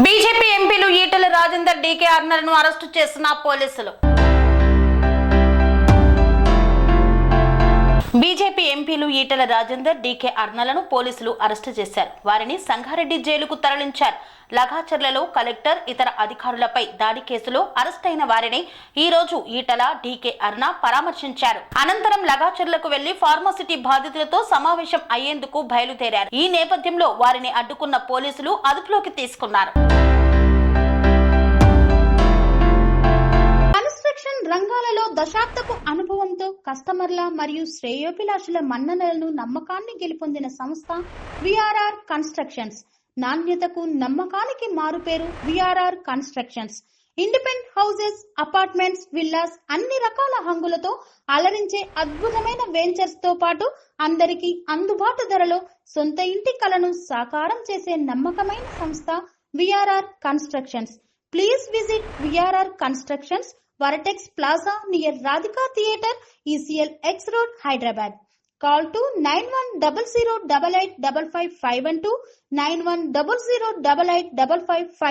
BJP ఎంపీలు Etela Rajender, DK అరుణలను arrest చేసిన పోలీసులు. బీజేపీ ఎంపీలు ఈటెల రాజేందర్, డీకే అరుణలను పోలీసులు అరెస్టు చేశారు. వారిని సంగారెడ్డి జైలుకు తరలించారు. లగాచర్లలో కలెక్టర్, ఇతర అధికారులపై దాడి కేసులో అరెస్టైన వారిని ఈ రోజు ఈటెల, డీకే అరుణ పరామర్శించారు. అనంతరం లగాచర్లకు వెళ్లి ఫార్మాసిటీ బాధితులతో సమావేశం అయ్యేందుకు బయలుదేరారు. ఈ నేపథ్యంలో వారిని అడ్డుకున్న పోలీసులు అదుపులోకి తీసుకున్నారు. రంగాలలో దశాబ్దపు అనుభవంతో కస్టమర్ల మరియు శ్రేయోభిలాషుల మన్ననలను, నమ్మకాన్ని గెలుపొందిన సంస్థ విఆర్ఆర్ కన్స్ట్రక్షన్స్. నాణ్యతకు, నమ్మకానికి మారుపేరు VRR constructions. Independent houses, apartments, villas అన్ని రకాల హంగులతో అలరించే అద్భుతమైన వెంచర్స్ తో పాటు అందరికీ అందుబాటు ధరలో సొంత ఇంటి కలను సాకారం చేసే నమ్మకమైన సంస్థ VRR constructions. Please visit VRR constructions, Varatex Plaza near Radhika Theatre, ECL X Road, Hyderabad. Call to 9100885551 9100885559.